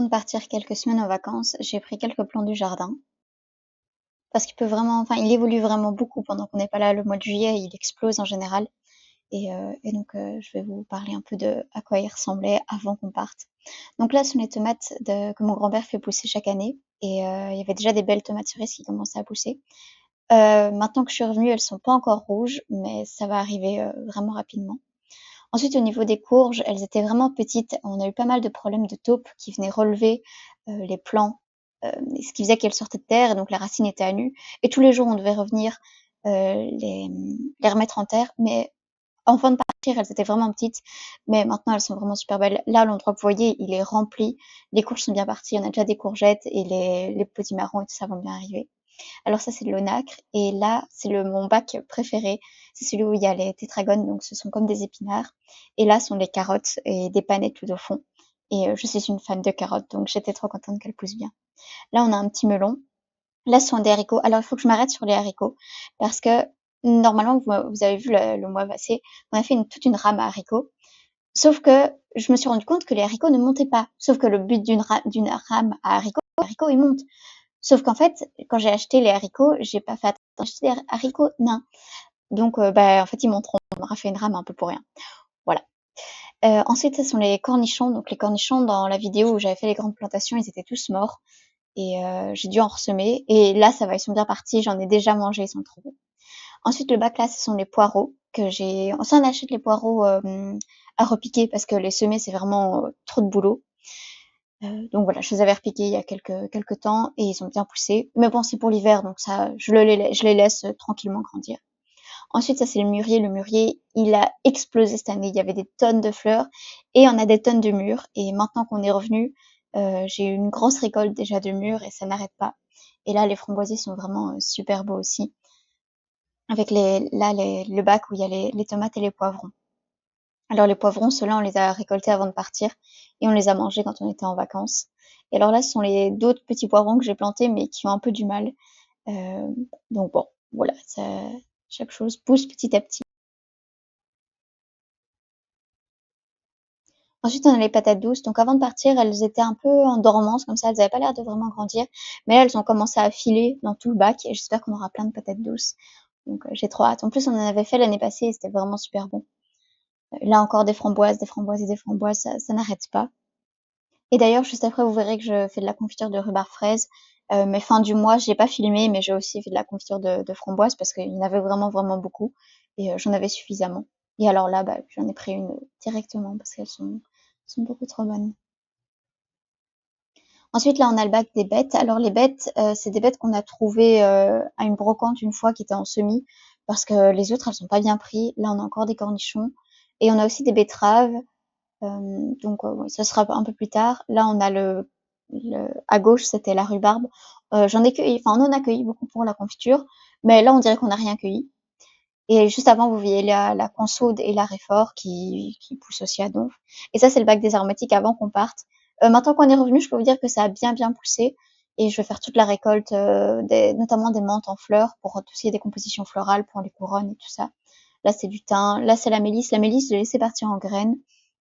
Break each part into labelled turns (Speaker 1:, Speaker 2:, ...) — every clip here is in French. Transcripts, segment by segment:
Speaker 1: avant de partir quelques semaines en vacances, j'ai pris quelques plants du jardin parce qu'il peut vraiment, enfin, il évolue vraiment beaucoup pendant qu'on n'est pas là. Le mois de juillet, il explose en général. Et donc, je vais vous parler un peu de à quoi il ressemblait avant qu'on parte. Donc là, ce sont les tomates que mon grand-père fait pousser chaque année. Il y avait déjà des belles tomates cerises qui commençaient à pousser. Maintenant que je suis revenue, elles sont pas encore rouges, mais ça va arriver vraiment rapidement. Ensuite, au niveau des courges, elles étaient vraiment petites. On a eu pas mal de problèmes de taupes qui venaient relever les plants, ce qui faisait qu'elles sortaient de terre et donc les racines étaient à nu. Et tous les jours, on devait revenir les remettre en terre. Mais avant de partir, elles étaient vraiment petites. Mais maintenant, elles sont vraiment super belles. Là, l'endroit que vous voyez, il est rempli. Les courges sont bien parties. On a déjà des courgettes et les petits marrons et tout ça vont bien arriver. Alors ça, c'est de l'onacre. Et là, c'est mon bac préféré. C'est celui où il y a les tétragones, donc ce sont comme des épinards. Et là sont les carottes et des panettes tout au fond. Je suis une fan de carottes, donc j'étais trop contente qu'elles poussent bien. Là, on a un petit melon. Là, ce sont des haricots. Alors, il faut que je m'arrête sur les haricots parce que normalement, vous avez vu le mois passé, on a fait toute une rame à haricots. Sauf que je me suis rendu compte que les haricots ne montaient pas. Sauf que le but d'une rame à haricots, les haricots, ils montent. Sauf qu'en fait, quand j'ai acheté les haricots, j'ai pas fait attention, j'ai acheté des haricots nains. Donc, en fait, ils monteront. On aura fait une rame un peu pour rien. Voilà. Ensuite, ce sont les cornichons. Donc, les cornichons, dans la vidéo où j'avais fait les grandes plantations, ils étaient tous morts. J'ai dû en ressemer. Et là, ça va, ils sont bien partis. J'en ai déjà mangé, ils sont trop bons. Ensuite, le bac là, ce sont les poireaux que j'ai. Ça, on achète les poireaux à repiquer parce que les semer, c'est vraiment trop de boulot. Donc voilà, je les avais repiqués il y a quelques temps et ils ont bien poussé. Mais bon, c'est pour l'hiver, donc ça, je les laisse tranquillement grandir. Ensuite, ça, c'est le mûrier. Le mûrier, il a explosé cette année. Il y avait des tonnes de fleurs et on a des tonnes de mûres. Et maintenant qu'on est revenu, j'ai eu une grosse récolte déjà de mûres et ça n'arrête pas. Et là, les framboisiers sont vraiment super beaux aussi. Avec le bac où il y a les tomates et les poivrons. Alors les poivrons, ceux-là, on les a récoltés avant de partir et on les a mangés quand on était en vacances. Et alors là, ce sont les d'autres petits poivrons que j'ai plantés mais qui ont un peu du mal. Euh, donc bon, voilà, chaque chose pousse petit à petit. Ensuite, on a les patates douces. Donc avant de partir, elles étaient un peu en dormance comme ça, elles n'avaient pas l'air de vraiment grandir. Mais là, elles ont commencé à filer dans tout le bac et j'espère qu'on aura plein de patates douces. Donc j'ai trop hâte. En plus, on en avait fait l'année passée et c'était vraiment super bon. Là encore des framboises, des framboises et des framboises, ça n'arrête pas. Et d'ailleurs, juste après, vous verrez que je fais de la confiture de rhubarbe fraise. Mais fin du mois, j'ai pas filmé, mais j'ai aussi fait de la confiture de framboise parce qu'il y en avait vraiment, vraiment beaucoup. J'en avais suffisamment. Et alors là, bah, j'en ai pris une directement parce qu'elles sont beaucoup trop bonnes. Ensuite, là, on a le bac des bêtes. Alors, les bêtes, c'est des bêtes qu'on a trouvées à une brocante une fois qui étaient en semis parce que les autres, elles sont pas bien pris. Là, on a encore des cornichons. Et on a aussi des betteraves. Donc, ouais, ça sera un peu plus tard. Là, on a à gauche, c'était la rhubarbe. J'en ai cueilli, enfin, on en a cueilli beaucoup pour la confiture, mais là, on dirait qu'on n'a rien cueilli. Et juste avant, vous voyez la consaude et la réfort qui poussent aussi à Donf. Et ça, c'est le bac des aromatiques avant qu'on parte. Maintenant qu'on est revenu, je peux vous dire que ça a bien, bien poussé. Et je vais faire toute la récolte, notamment des menthes en fleurs pour tout ce qui est des compositions florales, pour les couronnes et tout ça. Là, c'est du thym. Là, c'est la mélisse. La mélisse, je l'ai laissée partir en graines,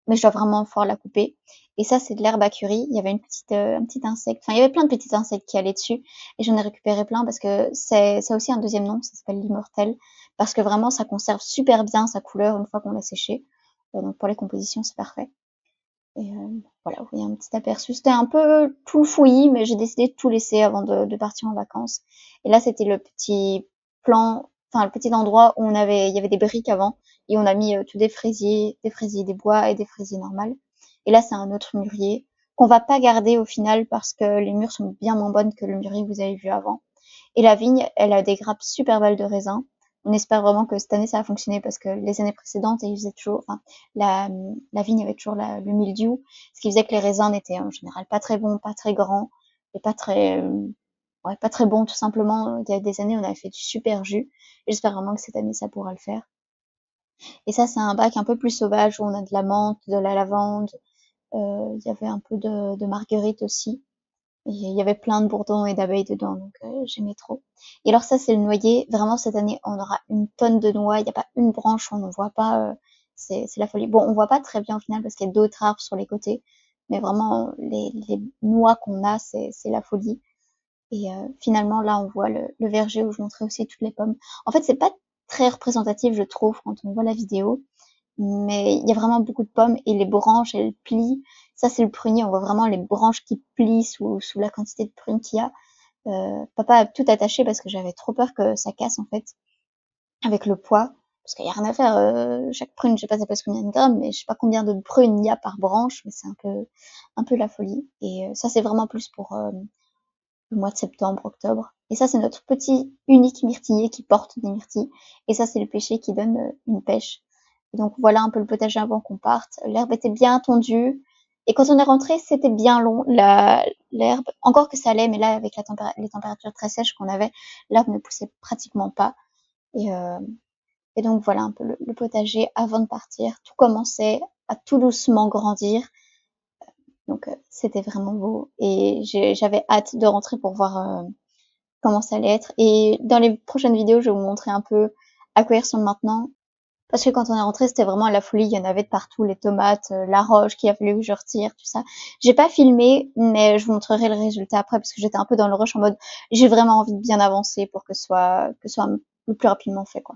Speaker 1: mais je dois vraiment pouvoir la couper. Et ça, c'est de l'herbe à curry. Il y avait un petit insecte. Enfin, il y avait plein de petits insectes qui allaient dessus. Et j'en ai récupéré plein parce que ça a aussi un deuxième nom. Ça s'appelle l'immortel. Parce que vraiment, ça conserve super bien sa couleur une fois qu'on l'a séché. Donc, pour les compositions, c'est parfait. Voilà, vous voyez un petit aperçu. C'était un peu tout fouillis, mais j'ai décidé de tout laisser avant de partir en vacances. Et là, c'était le petit plan, enfin le petit endroit où il y avait des briques avant, et on a mis tous des fraisiers, des bois et des fraisiers normales. Et là, c'est un autre mûrier qu'on va pas garder au final parce que les mûres sont bien moins bonnes que le mûrier que vous avez vu avant. Et la vigne, elle a des grappes super belles de raisin. On espère vraiment que cette année ça va fonctionner parce que les années précédentes, ils faisaient toujours, enfin, la vigne avait toujours le mildiou, ce qui faisait que les raisins n'étaient en général pas très bons, pas très grands et ouais, pas très bons tout simplement. Il y a des années, on avait fait du super jus. Et j'espère vraiment que cette année ça pourra le faire. Et ça, c'est un bac un peu plus sauvage où on a de la menthe, de la lavande. Il y avait un peu de marguerite aussi. Et il y avait plein de bourdons et d'abeilles dedans, donc j'aimais trop. Et alors ça, c'est le noyer. Vraiment, cette année, on aura une tonne de noix. Il n'y a pas une branche où on ne voit pas. C'est la folie. Bon, on voit pas très bien au final parce qu'il y a d'autres arbres sur les côtés. mais vraiment les mois qu'on a, c'est la folie. Et finalement, là, on voit le verger où je montrais aussi toutes les pommes. En fait, c'est pas très représentatif, je trouve, quand on voit la vidéo, mais il y a vraiment beaucoup de pommes et les branches, elles plient. Ça, c'est le prunier, on voit vraiment les branches qui plient sous la quantité de prunes qu'il y a. Papa a tout attaché parce que j'avais trop peur que ça casse, en fait, avec le poids. Parce qu'il y a rien à faire, chaque prune, je sais pas ça pèse combien de grammes, mais je sais pas combien de prunes il y a par branche, mais c'est un peu la folie. Et ça, c'est vraiment plus pour le mois de septembre, octobre. Et ça, c'est notre petit unique myrtiller qui porte des myrtilles. Et ça, c'est le pêcher qui donne une pêche. Et donc voilà un peu le potager avant qu'on parte. L'herbe était bien tondue. Et quand on est rentré, c'était bien long, l'herbe. Encore que ça allait, mais là, avec les températures très sèches qu'on avait, l'herbe ne poussait pratiquement pas. Et, euh, et donc voilà un peu le potager avant de partir. Tout commençait à tout doucement grandir. Donc c'était vraiment beau. Et j'avais hâte de rentrer pour voir comment ça allait être. Et dans les prochaines vidéos, je vais vous montrer un peu à quoi ils ressemblent maintenant. Parce que quand on est rentré, c'était vraiment la folie. Il y en avait de partout, les tomates, la roche qu'il a fallu que je retire, tout ça. J'ai pas filmé, mais je vous montrerai le résultat après parce que j'étais un peu dans le rush en mode j'ai vraiment envie de bien avancer pour que ce soit le plus rapidement fait, quoi.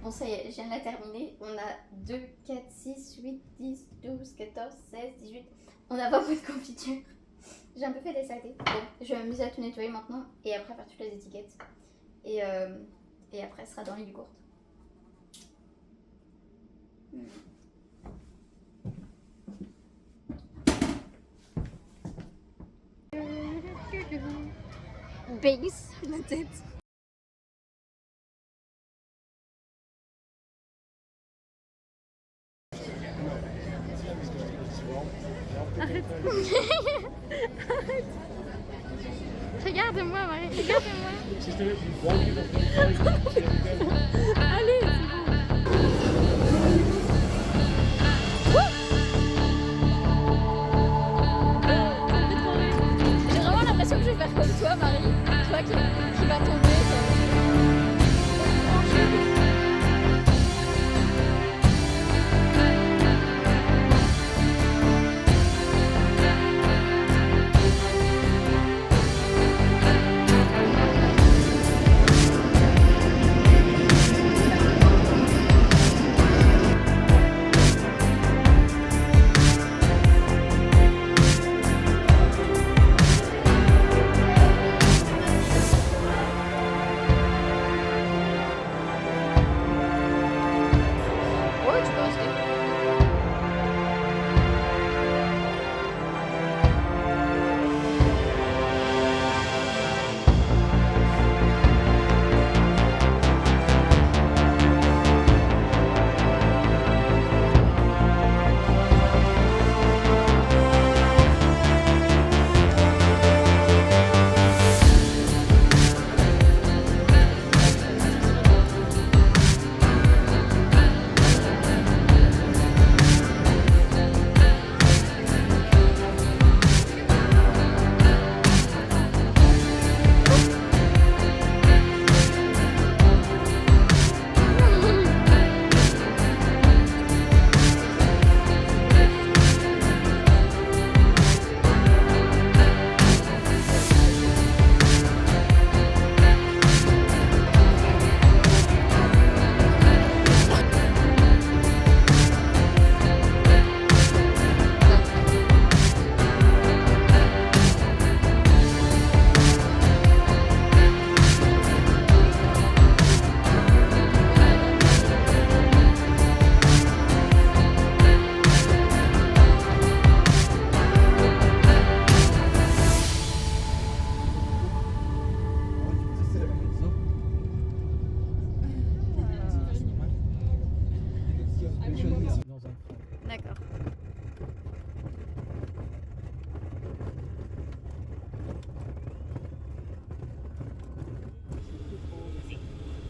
Speaker 1: Bon, ça y est, je viens de la terminer. On a 2, 4, 6, 8, 10, 12, 14, 16, 18. On n'a pas beaucoup de confiture. J'ai un peu fait des saletés. Bon, je vais m'amuser à tout nettoyer maintenant et après faire toutes les étiquettes. Et, et après, ce sera dans les yogourts. Base, la tête. Arrête. Arrête. Regarde-moi, Marie, regarde-moi. Allez, c'est bon. J'ai vraiment l'impression que je vais faire comme toi, Marie. Toi qui va tomber.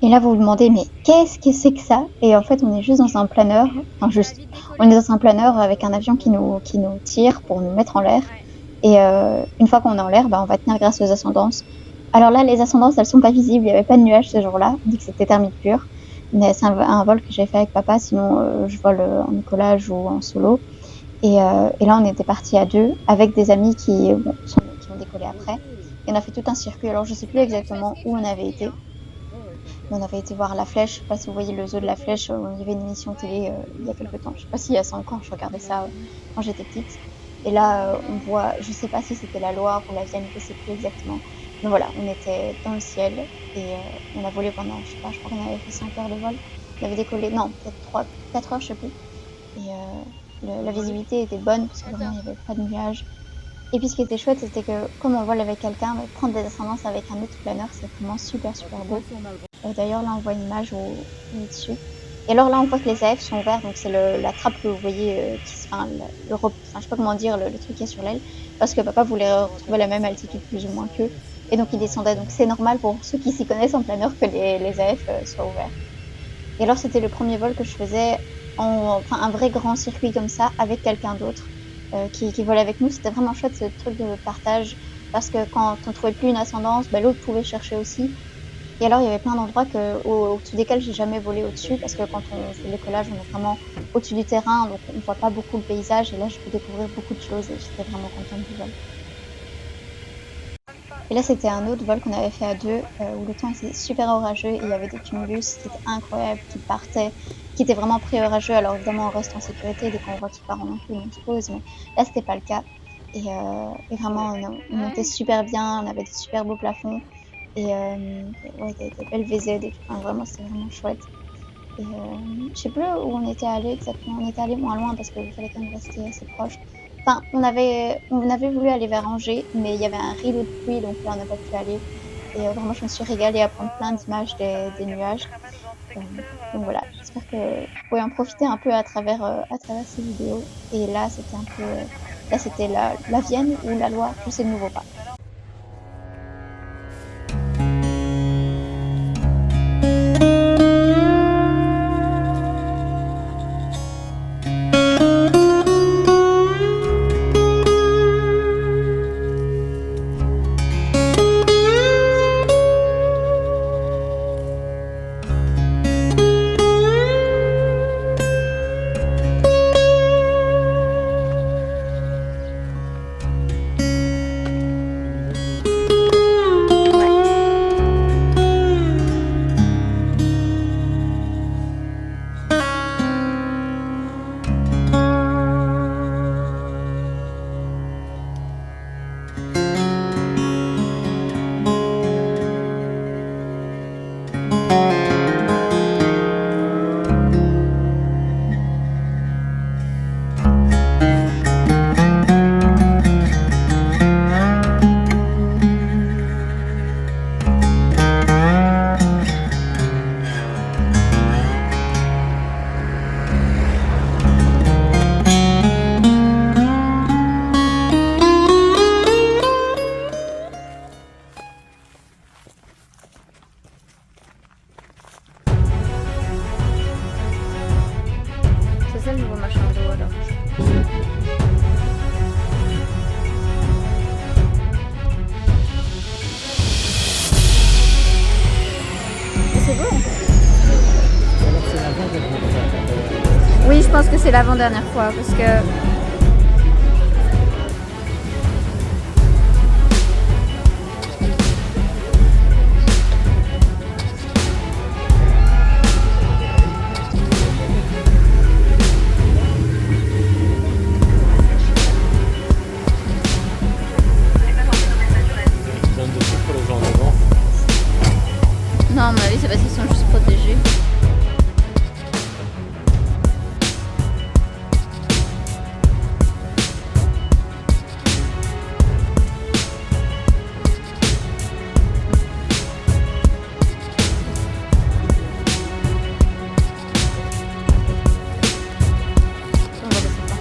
Speaker 1: Et là, vous vous demandez, mais qu'est-ce que c'est que ça? Et en fait, on est juste dans un planeur, enfin juste, on est dans un planeur avec un avion qui nous tire pour nous mettre en l'air. Et une fois qu'on est en l'air, bah, on va tenir grâce aux ascendances. Alors là, les ascendances, elles sont pas visibles, il y avait pas de nuages ce jour-là, on dit que c'était thermique pur. Mais c'est un vol que j'ai fait avec papa, sinon je vole en écolage ou en solo. Et là, on était partis à deux avec des amis qui ont décollé après. Et on a fait tout un circuit. Alors, je sais plus exactement où on avait été. Mais on avait été voir la Flèche. Je sais pas si vous voyez le zoo de la Flèche. Il y avait une émission télé il y a quelques temps. Je sais pas s'il y a 5 ans. Je regardais ça quand j'étais petite. Et là, on voit, je sais pas si c'était la Loire ou la Vienne, je sais plus exactement. Mais voilà, on était dans le ciel et on a volé pendant, je sais pas, je crois qu'on avait fait 5 heures de vol. On avait décollé, non, peut-être 3, 4 heures, je sais plus. Et la visibilité était bonne parce que vraiment il n'y avait pas de nuages. Et puis ce qui était chouette, c'était que comme on vole avec quelqu'un, mais prendre des ascendances avec un autre planeur, c'est vraiment super super beau. D'ailleurs là on voit une image où on est dessus. Et alors là on voit que les AF sont ouverts, donc c'est la trappe que vous voyez, enfin je sais pas comment dire, le truc qui est sur l'aile, parce que papa voulait retrouver la même altitude plus ou moins qu'eux. Et donc il descendait, donc c'est normal pour ceux qui s'y connaissent en planeur que les AF soient ouverts. Et alors, c'était le premier vol que je faisais, enfin un vrai grand circuit comme ça, avec quelqu'un d'autre qui volait avec nous. C'était vraiment chouette ce truc de partage, parce que quand on trouvait plus une ascendance, bah, l'autre pouvait chercher aussi. Et alors, il y avait plein d'endroits au-dessus desquels j'ai jamais volé au-dessus, parce que quand on fait l'écolage, on est vraiment au-dessus du terrain, donc on voit pas beaucoup le paysage. Et là, je peux découvrir beaucoup de choses et j'étais vraiment contente du vol. Et là, c'était un autre vol qu'on avait fait à deux, où le temps était super orageux et il y avait des cumulus qui étaient incroyables, qui partaient, qui étaient vraiment pré-orageux. Alors évidemment, on reste en sécurité, dès qu'on voit qu'il part en enclume, on se pose, mais là, c'était pas le cas. Et vraiment, on montait super bien, on avait des super beaux plafonds et ouais, des belles VZ et tout. Enfin, vraiment, c'était vraiment chouette. Et je sais plus où on était allé exactement. On était allé moins loin parce qu'il fallait quand même rester assez proche. Enfin, on avait voulu aller vers Angers, mais il y avait un rideau de pluie, donc là, on n'a pas pu aller. Et vraiment, je me suis régalée à prendre plein d'images des nuages. Euh, donc voilà, j'espère que vous pouvez en profiter un peu à travers ces vidéos. Et là, c'était un peu, là, c'était la Vienne ou la Loire, je sais de nouveau pas. C'est ça le nouveau machin d'eau alors. C'est beau. Oui, je pense que c'est l'avant-dernière fois parce que non, à mon avis, c'est parce qu'ils sont juste protégés. On va laisser ça.